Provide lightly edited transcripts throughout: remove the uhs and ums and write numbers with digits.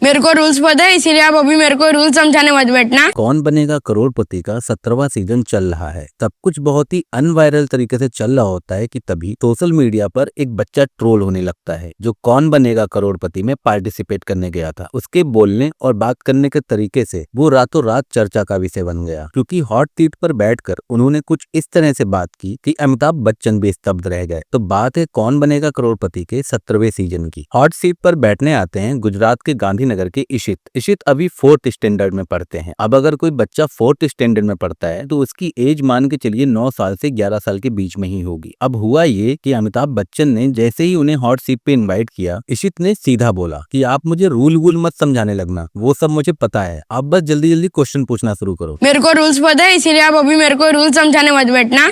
मेरे को रूल्स पता है, इसीलिए आप अभी मेरे को रूल समझाने मत बैठना। कौन बनेगा करोड़पति का 17वां सीजन चल रहा है। सब कुछ बहुत ही अनवायरल तरीके से चल रहा होता है कि तभी सोशल मीडिया पर एक बच्चा ट्रोल होने लगता है जो कौन बनेगा करोड़पति में पार्टिसिपेट करने गया था। उसके बोलने और बात करने के तरीके से वो रातों रात चर्चा का विषय बन गया, क्योंकि हॉट सीट पर बैठकर उन्होंने कुछ इस तरह से बात की कि अमिताभ बच्चन भी स्तब्ध रह गए। तो बात है कौन बनेगा करोड़पति के 17वें सीजन की। हॉट सीट पर बैठने आते हैं गुजरात के गांधीनगर के इशित अभी 4th स्टैंडर्ड में पढ़ते हैं। अब अगर कोई बच्चा 4th स्टैंडर्ड में पढ़ता है तो उसकी एज मान के चलिए 9 साल से 11 साल के बीच में ही होगी। अब हुआ ये कि अमिताभ बच्चन ने जैसे ही उन्हें हॉट सीट पे इनवाइट किया, इशित ने सीधा बोला कि आप मुझे रूल वूल मत समझाने लगना, वो सब मुझे पता है, आप बस जल्दी जल्दी क्वेश्चन पूछना शुरू करो। मेरे को रूल्स पता है, इसीलिए आप अभी मेरे को रूल समझाने मत बैठना।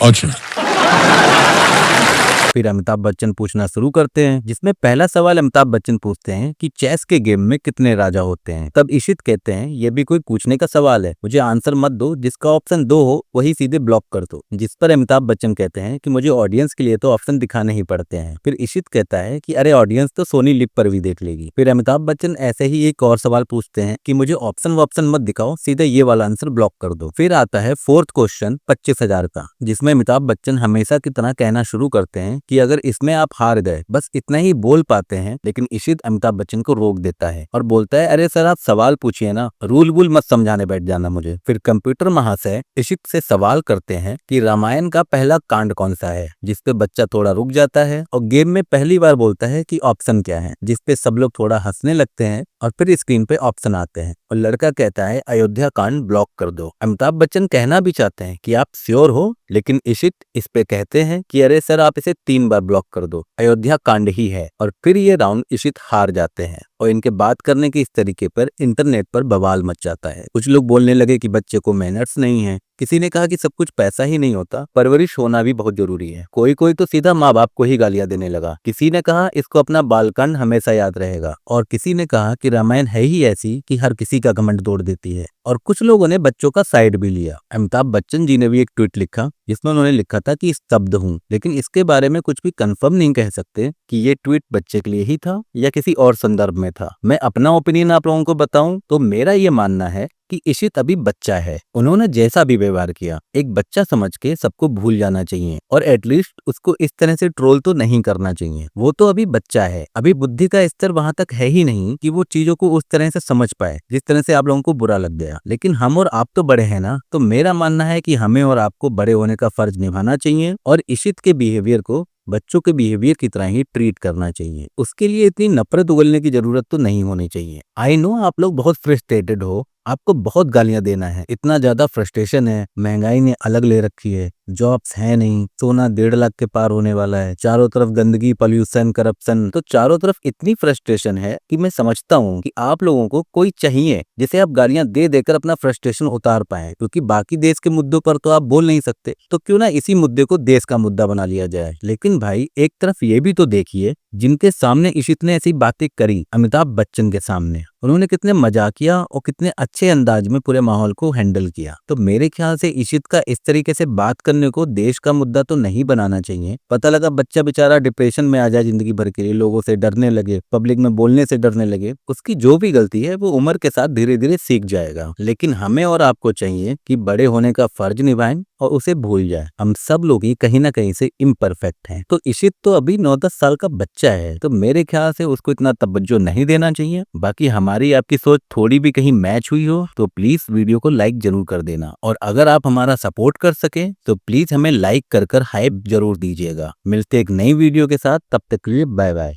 फिर अमिताभ बच्चन पूछना शुरू करते हैं, जिसमें पहला सवाल अमिताभ बच्चन पूछते हैं कि चेस के गेम में कितने राजा होते हैं। तब इशित कहते हैं ये भी कोई पूछने का सवाल है, मुझे आंसर मत दो, जिसका ऑप्शन 2 हो वही सीधे ब्लॉक कर दो। जिस पर अमिताभ बच्चन कहते हैं कि मुझे ऑडियंस के लिए तो ऑप्शन दिखाने ही पड़ते हैं। फिर इशित कहता है कि अरे ऑडियंस तो सोनी लिप पर भी देख लेगी। फिर अमिताभ बच्चन ऐसे ही एक और सवाल पूछते हैं कि मुझे ऑप्शन मत दिखाओ, सीधे ये वाला आंसर ब्लॉक कर दो। फिर आता है 4th क्वेश्चन 25,000 का, जिसमें अमिताभ बच्चन हमेशा की तरह कहना शुरू करते हैं कि अगर इसमें आप हार गए, बस इतना ही बोल पाते हैं। लेकिन इशित अमिताभ बच्चन को रोक देता है और बोलता है अरे सर आप सवाल पूछिए ना, रूल वूल मत समझाने बैठ जाना मुझे। फिर कंप्यूटर महाशय इशित से सवाल करते हैं कि रामायण का पहला कांड कौन सा है, जिसपे बच्चा थोड़ा रुक जाता है और गेम में पहली बार बोलता है कि ऑप्शन क्या है, जिसपे सब लोग थोड़ा हंसने लगते हैं और फिर स्क्रीन पे ऑप्शन आते हैं और लड़का कहता है अयोध्या कांड ब्लॉक कर दो। अमिताभ बच्चन कहना भी चाहते हैं कि आप श्योर हो, लेकिन इशित इस पे कहते हैं कि अरे सर आप इसे 3 बार ब्लॉक कर दो, अयोध्या कांड ही है। और फिर ये राउंड इशित हार जाते हैं और इनके बात करने के इस तरीके पर इंटरनेट पर बवाल मच जाता है। कुछ लोग बोलने लगे कि बच्चे को मैनर्स नहीं है, किसी ने कहा कि सब कुछ पैसा ही नहीं होता, परवरिश होना भी बहुत जरूरी है। कोई तो सीधा माँ बाप को ही गालियां देने लगा। किसी ने कहा इसको अपना बालकांड हमेशा याद रहेगा और किसी ने कहा कि रामायण है ही ऐसी कि हर किसी का घमंड तोड़ देती है। और कुछ लोगों ने बच्चों का साइड भी लिया। अमिताभ बच्चन जी ने भी एक ट्वीट लिखा जिसमें उन्होंने लिखा था कि स्तब्ध हूँ, लेकिन इसके बारे में कुछ भी कंफर्म नहीं कह सकते कि ये ट्वीट बच्चे के लिए ही था या किसी और संदर्भ में था। मैं अपना ओपिनियन आप लोगों को बताऊं तो मेरा ये मानना है कि इशित अभी बच्चा है। उन्होंने जैसा भी व्यवहार किया एक बच्चा समझ के सबको भूल जाना चाहिए और एटलीस्ट उसको इस तरह से ट्रोल तो नहीं करना चाहिए। वो तो अभी बच्चा है, अभी बुद्धि का स्तर वहां तक है ही नहीं कि वो चीजों को उस तरह से समझ पाए जिस तरह से आप लोगों को बुरा लग गया। लेकिन हम और आप तो बड़े हैं ना, तो मेरा मानना है कि हमें और आपको बड़े होने का फर्ज निभाना चाहिए और इशित के बिहेवियर को बच्चों के बिहेवियर की तरह ही ट्रीट करना चाहिए। उसके लिए इतनी नफरत उगलने की जरूरत तो नहीं होनी चाहिए। आई नो आप लोग बहुत फ्रस्ट्रेटेड हो, आपको बहुत गालियां देना है, इतना ज्यादा फ्रस्ट्रेशन है, महंगाई ने अलग ले रखी है, जॉब्स है नहीं, सोना 1.5 लाख के पार होने वाला है, चारों तरफ गंदगी, पॉल्यूशन, करप्शन, तो चारों तरफ इतनी फ्रस्ट्रेशन है कि मैं समझता हूँ कि आप लोगों को कोई चाहिए जिसे आप गालियां दे देकर अपना फ्रस्ट्रेशन उतार पाए, क्योंकि बाकी देश के मुद्दों पर तो आप बोल नहीं सकते, तो क्यों ना इसी मुद्दे को देश का मुद्दा बना लिया जाए। लेकिन भाई एक तरफ ये भी तो देखिए जिनके सामने इशित ने ऐसी बातें करी, अमिताभ बच्चन के सामने, उन्होंने कितने मजाकिया और कितने अच्छे अंदाज में पूरे माहौल को हैंडल किया। तो मेरे ख्याल से इशित का इस तरीके से बात करने को देश का मुद्दा तो नहीं बनाना चाहिए। पता लगा बच्चा बेचारा डिप्रेशन में आ जाए जिंदगी भर के लिए, लोगों से डरने लगे, पब्लिक में बोलने से डरने लगे, उसकी जो भी गलती है वो उम्र के साथ धीरे धीरे सीख जाएगा। लेकिन हमें और आपको चाहिए कि बड़े होने का फर्ज निभाएं और उसे भूल जाए। हम सब लोग ही कहीं ना कहीं से इम्परफेक्ट हैं। तो इशित तो अभी 9-10 साल का बच्चा है, तो मेरे ख्याल से उसको इतना तवज्जो नहीं देना चाहिए। बाकी हमारी आपकी सोच थोड़ी भी कहीं मैच हुई हो तो प्लीज वीडियो को लाइक जरूर कर देना, और अगर आप हमारा सपोर्ट कर सके तो प्लीज हमें लाइक कर हाइप जरूर दीजिएगा। मिलते एक नई वीडियो के साथ, तब तक के लिए बाय बाय।